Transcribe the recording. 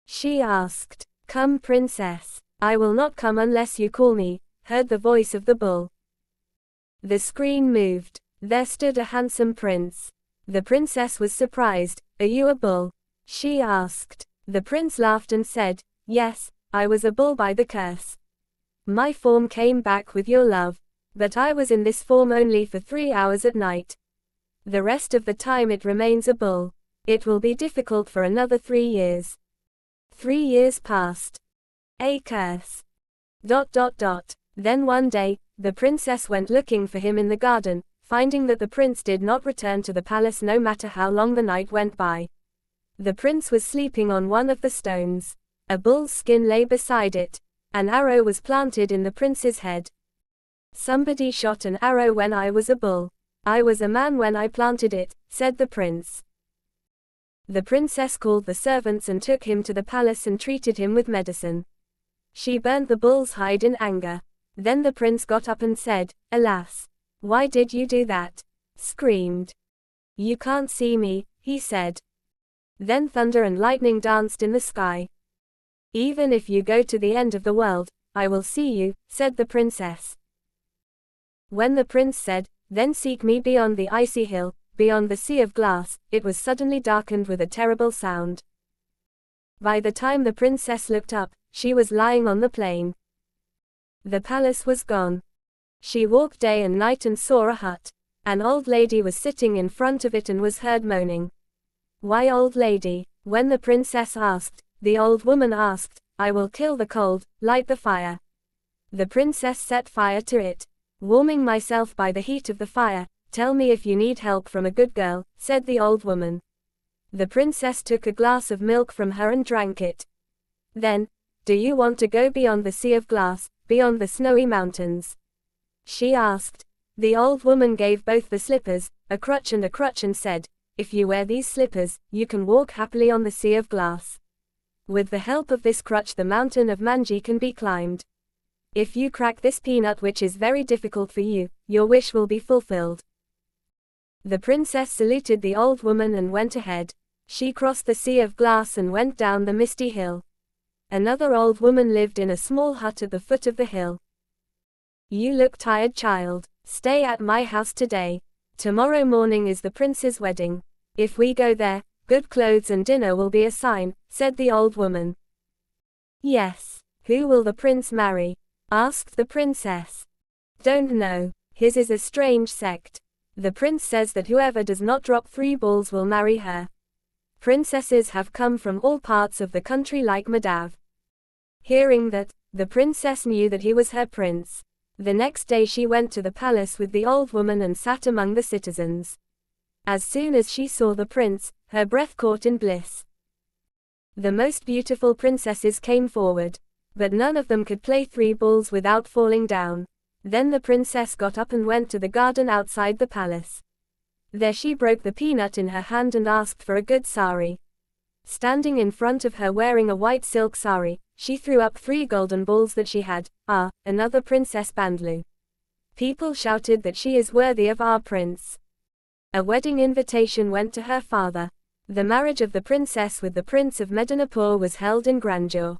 She asked. Come, princess. I will not come unless you call me, heard the voice of the bull. The screen moved. There stood a handsome prince. The princess was surprised. Are you a bull? She asked. The prince laughed and said, Yes, I was a bull by the curse. My form came back with your love, but I was in this form only for 3 hours at night. The rest of the time it remains a bull. It will be difficult for another 3 years. 3 years passed. A curse. ... Then one day, the princess went looking for him in the garden, finding that the prince did not return to the palace no matter how long the night went by. The prince was sleeping on one of the stones. A bull's skin lay beside it. An arrow was planted in the prince's head. Somebody shot an arrow when I was a bull. I was a man when I planted it, said the prince. The princess called the servants and took him to the palace and treated him with medicine. She burnt the bull's hide in anger. Then the prince got up and said, Alas! Why did you do that? Screamed. You can't see me, he said. Then thunder and lightning danced in the sky. Even if you go to the end of the world, I will see you, said the princess. When the prince said, Then seek me beyond the icy hill, beyond the sea of glass, it was suddenly darkened with a terrible sound. By the time the princess looked up, she was lying on the plain. The palace was gone. She walked day and night and saw a hut. An old lady was sitting in front of it and was heard moaning. Why, old lady? When the princess asked, the old woman asked, I will kill the cold, light the fire. The princess set fire to it. Warming myself by the heat of the fire, tell me if you need help from a good girl, said the old woman. The princess took a glass of milk from her and drank it. Then, do you want to go beyond the sea of glass, beyond the snowy mountains? She asked. The old woman gave both the slippers, a crutch and said, If you wear these slippers, you can walk happily on the sea of glass. With the help of this crutch the mountain of Manji can be climbed. If you crack this peanut which is very difficult for you, your wish will be fulfilled. The princess saluted the old woman and went ahead. She crossed the sea of glass and went down the misty hill. Another old woman lived in a small hut at the foot of the hill. You look tired, child. Stay at my house today. Tomorrow morning is the prince's wedding. If we go there, good clothes and dinner will be a sign, said the old woman. Yes. Who will the prince marry? Asked the princess. Don't know. His is a strange sect. The prince says that whoever does not drop 3 balls will marry her. Princesses have come from all parts of the country like Madav. Hearing that, the princess knew that he was her prince. The next day she went to the palace with the old woman and sat among the citizens. As soon as she saw the prince, her breath caught in bliss. The most beautiful princesses came forward, but none of them could play 3 balls without falling down. Then the princess got up and went to the garden outside the palace. There she broke the peanut in her hand and asked for a good sari. Standing in front of her wearing a white silk sari, she threw up 3 golden balls that she had. Ah, another Princess Bandlu. People shouted that she is worthy of our prince. A wedding invitation went to her father. The marriage of the princess with the prince of Medinipur was held in grandeur.